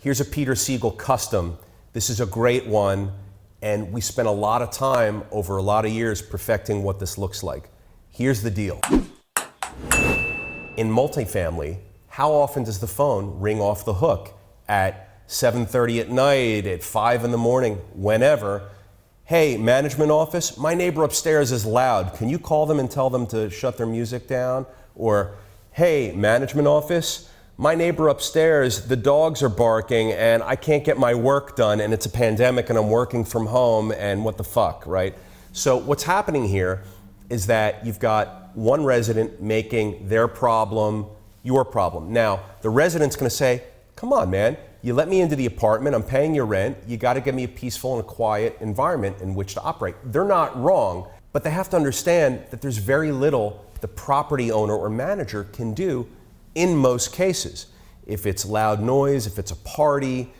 Here's a Peter Siegel custom. This is a great one, and we spent a lot of time over a lot of years perfecting what this looks like. Here's the deal. In multifamily, how often does the phone ring off the hook? At 7:30 at night, at 5 in the morning, whenever. Hey, management office, my neighbor upstairs is loud. Can you call them and tell them to shut their music down? Or, hey, management office, my neighbor upstairs, the dogs are barking and I can't get my work done and it's a pandemic and I'm working from home and what the fuck, right? So what's happening here is that you've got one resident making their problem your problem. Now, the resident's gonna say, come on, man, you let me into the apartment, I'm paying your rent, you gotta give me a peaceful and a quiet environment in which to operate. They're not wrong, but they have to understand that there's very little the property owner or manager can do in most cases. If it's loud noise, if it's a party,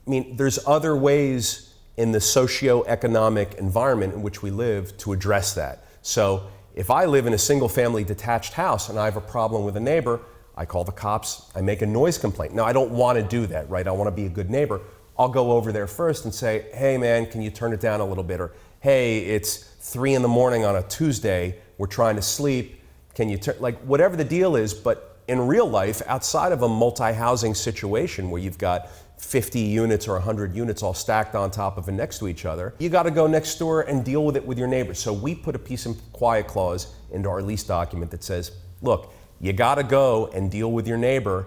I mean, there's other ways in the socio-economic environment in which we live to address that. So if I live in a single family detached house and I have a problem with a neighbor, I call the cops, I make a noise complaint. Now, I don't want to do that, right? I want to be a good neighbor. I'll go over there first and say, hey man, can you turn it down a little bit? Or, hey, it's 3 in the morning on a Tuesday, we're trying to sleep, can you turn, like whatever the deal is, but in real life, outside of a multi-housing situation where you've got 50 units or 100 units all stacked on top of and next to each other, you got to go next door and deal with it with your neighbors. So we put a peace and quiet clause into our lease document that says, look, you got to go and deal with your neighbor,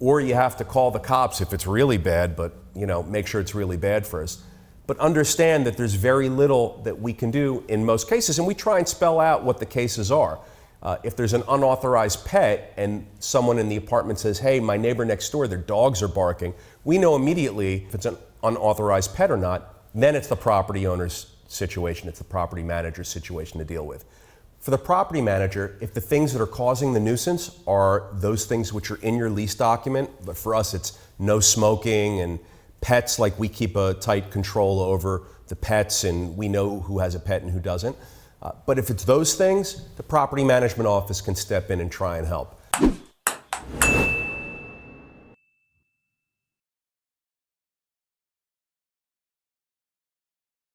or you have to call the cops if it's really bad, but make sure it's really bad first. But understand that there's very little that we can do in most cases, and we try and spell out what the cases are. If there's an unauthorized pet and someone in the apartment says, hey, my neighbor next door, their dogs are barking, we know immediately if it's an unauthorized pet or not, then it's the property owner's situation, it's the property manager's situation to deal with. For the property manager, if the things that are causing the nuisance are those things which are in your lease document, but for us it's no smoking and pets, like we keep a tight control over the pets and we know who has a pet and who doesn't. But if it's those things, the property management office can step in and try and help.